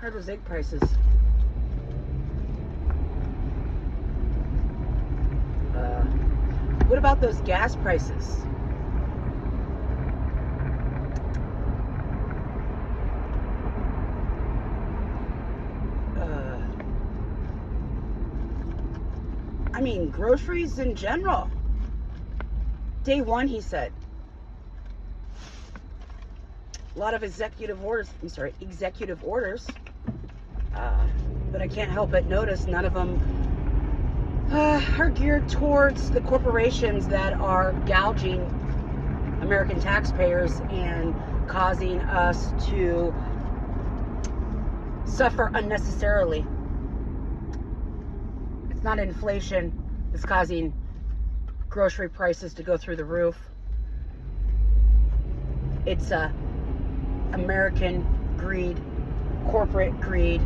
are those egg prices? What about those gas prices? I mean, groceries in general. Day one, he said. A lot of executive orders. But I can't help but notice none of them are geared towards the corporations that are gouging American taxpayers and causing us to suffer unnecessarily. It's not inflation that's causing grocery prices to go through the roof. It's American greed, corporate greed.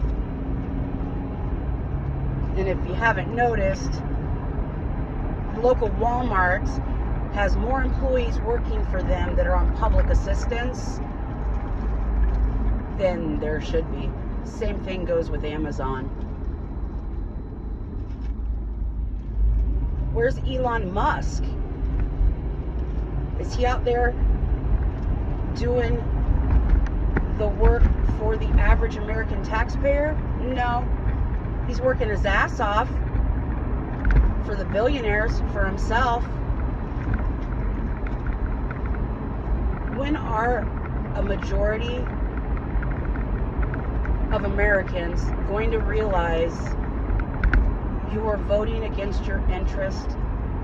And if you haven't noticed, the local Walmart has more employees working for them that are on public assistance than there should be. Same thing goes with Amazon. Where's Elon Musk? Is he out there doing the work for the average American taxpayer? No. He's working his ass off for the billionaires, for himself. When are a majority of Americans going to realize you are voting against your interest?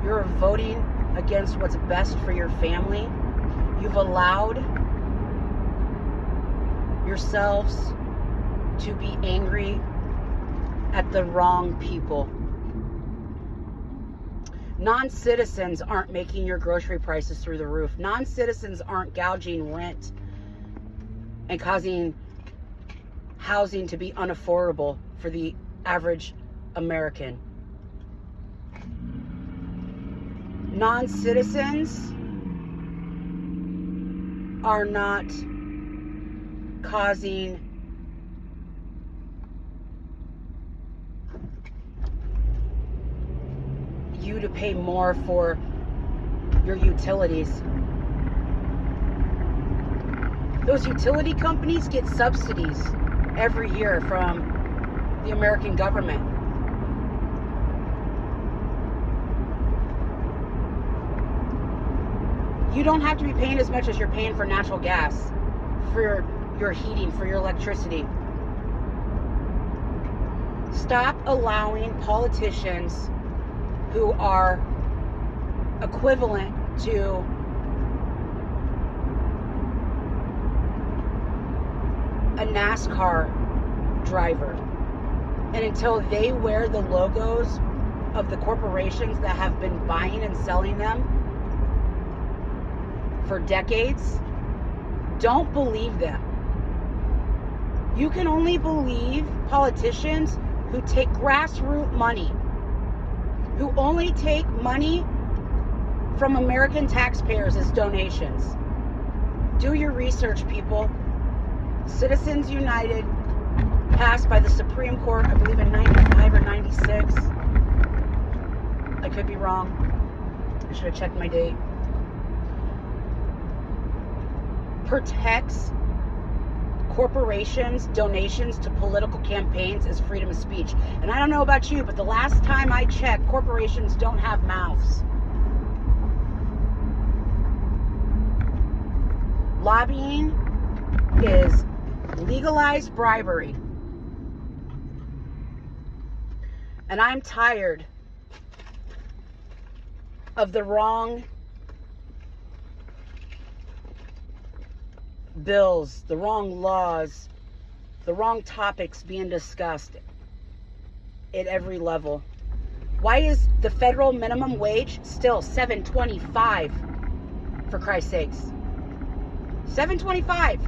You're voting against what's best for your family. You've allowed yourselves to be angry at the wrong people. Non-citizens aren't making your grocery prices through the roof. Non-citizens aren't gouging rent and causing housing to be unaffordable for the average American. Non-citizens are not causing you to pay more for your utilities. Those utility companies get subsidies every year from the American government. You don't have to be paying as much as you're paying for natural gas, for your heating, for your electricity. Stop allowing politicians who are equivalent to a NASCAR driver. And until they wear the logos of the corporations that have been buying and selling them for decades, don't believe them. You can only believe politicians who take grassroots money, who only take money from American taxpayers as donations. Do your research, people. Citizens United passed by the Supreme Court, I believe in 95 or 96. I could be wrong. I should have checked my date. Protects corporations' donations to political campaigns as freedom of speech. And I don't know about you, but the last time I checked, corporations don't have mouths. Lobbying is legalized bribery. And I'm tired of the wrong bills, the wrong laws, the wrong topics being discussed at every level. Why is the federal minimum wage still $7.25, for Christ's sakes? $7.25.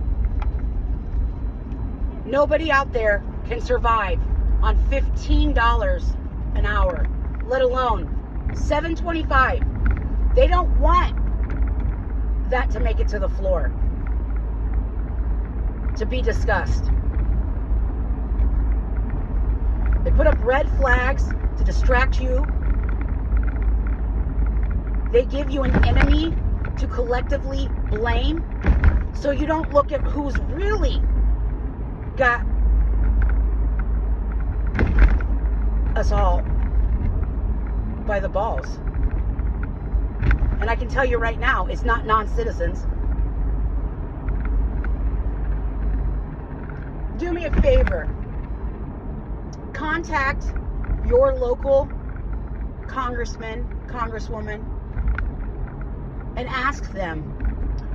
Nobody out there can survive on $15 an hour, let alone $7.25. They don't want that to make it to the floor, to be discussed. They put up red flags to distract you. They give you an enemy to collectively blame, so you don't look at who's really got us all by the balls. And I can tell you right now, it's not non-citizens. Do me a favor. Contact your local congressman, congresswoman, and ask them,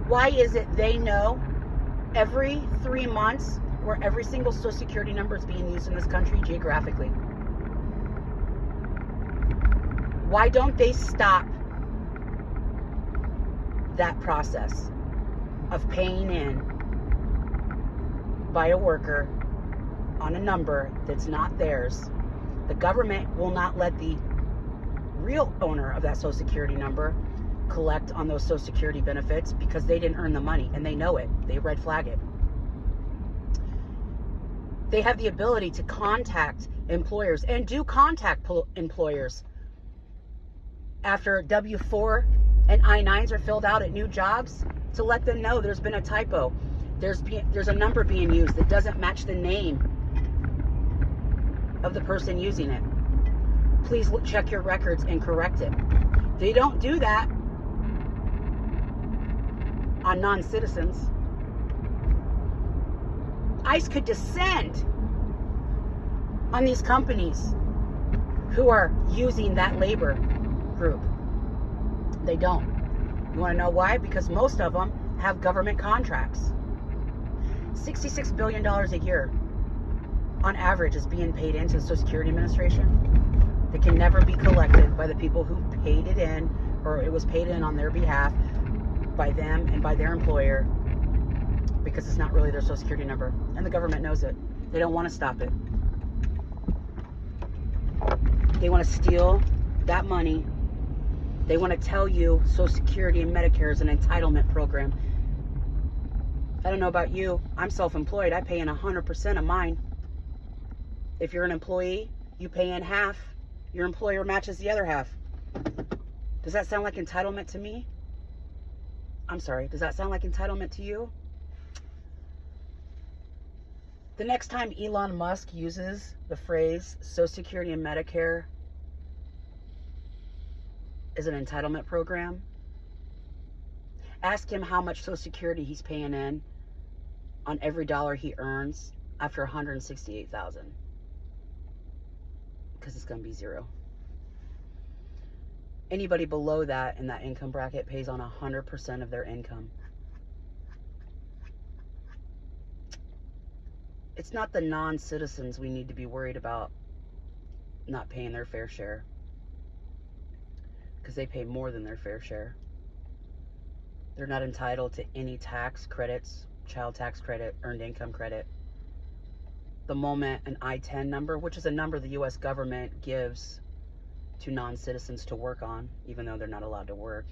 why is it they know every 3 months where every single Social Security number is being used in this country geographically? Why don't they stop that process of paying in by a worker on a number that's not theirs? The government will not let the real owner of that Social Security number collect on those Social Security benefits because they didn't earn the money, and they know it. They red flag it. They have the ability to contact employers, and do contact employers after W-4 and I-9s are filled out at new jobs, to let them know there's been a typo. There's a number being used that doesn't match the name of the person using it. Please check your records and correct it. They don't do that on non-citizens. ICE could descend on these companies who are using that labor group. They don't. You want to know why? Because most of them have government contracts. $66 billion a year on average is being paid into the Social Security Administration. That can never be collected by the people who paid it in, or it was paid in on their behalf by them and by their employer, because it's not really their Social Security number. And the government knows it. They don't want to stop it. They want to steal that money. They want to tell you Social Security and Medicare is an entitlement program. I don't know about you. I'm self-employed. I pay in 100% of mine. If you're an employee, you pay in half. Your employer matches the other half. Does that sound like entitlement to me? I'm sorry. Does that sound like entitlement to you? The next time Elon Musk uses the phrase Social Security and Medicare is an entitlement program, ask him how much Social Security he's paying in on every dollar he earns after $168,000. Because it's going to be zero. Anybody below that in that income bracket pays on 100% of their income. It's not the non-citizens we need to be worried about not paying their fair share, because they pay more than their fair share. They're not entitled to any tax credits, child tax credit, earned income credit. The moment an I-10 number, which is a number the U.S. government gives to non-citizens to work on, even though they're not allowed to work,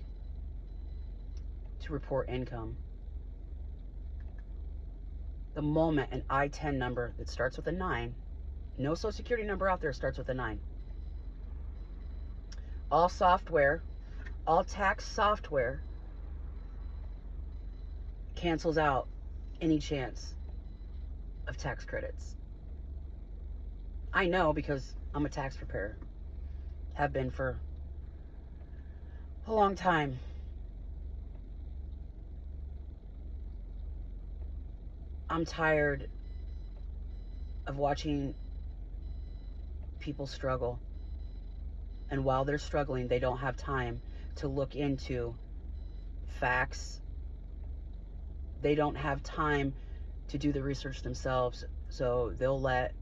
to report income. The moment an I-10 number that starts with a 9, no Social Security number out there starts with a 9. All software, all tax software cancels out any chance of tax credits. I know because I'm a tax preparer. Have been for a long time. I'm tired of watching people struggle. And while they're struggling, they don't have time to look into facts. They don't have time to do the research themselves. So they'll let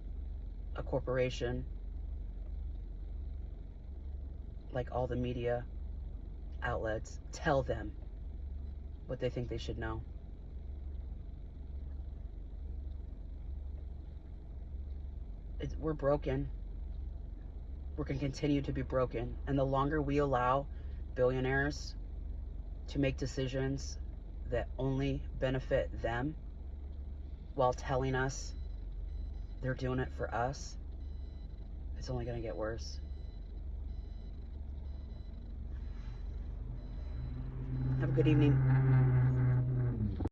a corporation, like all the media outlets, tell them what they think they should know. We're broken. We're going to continue to be broken. And the longer we allow billionaires to make decisions that only benefit them while telling us they're doing it for us, It's only going to get worse. Have a good evening.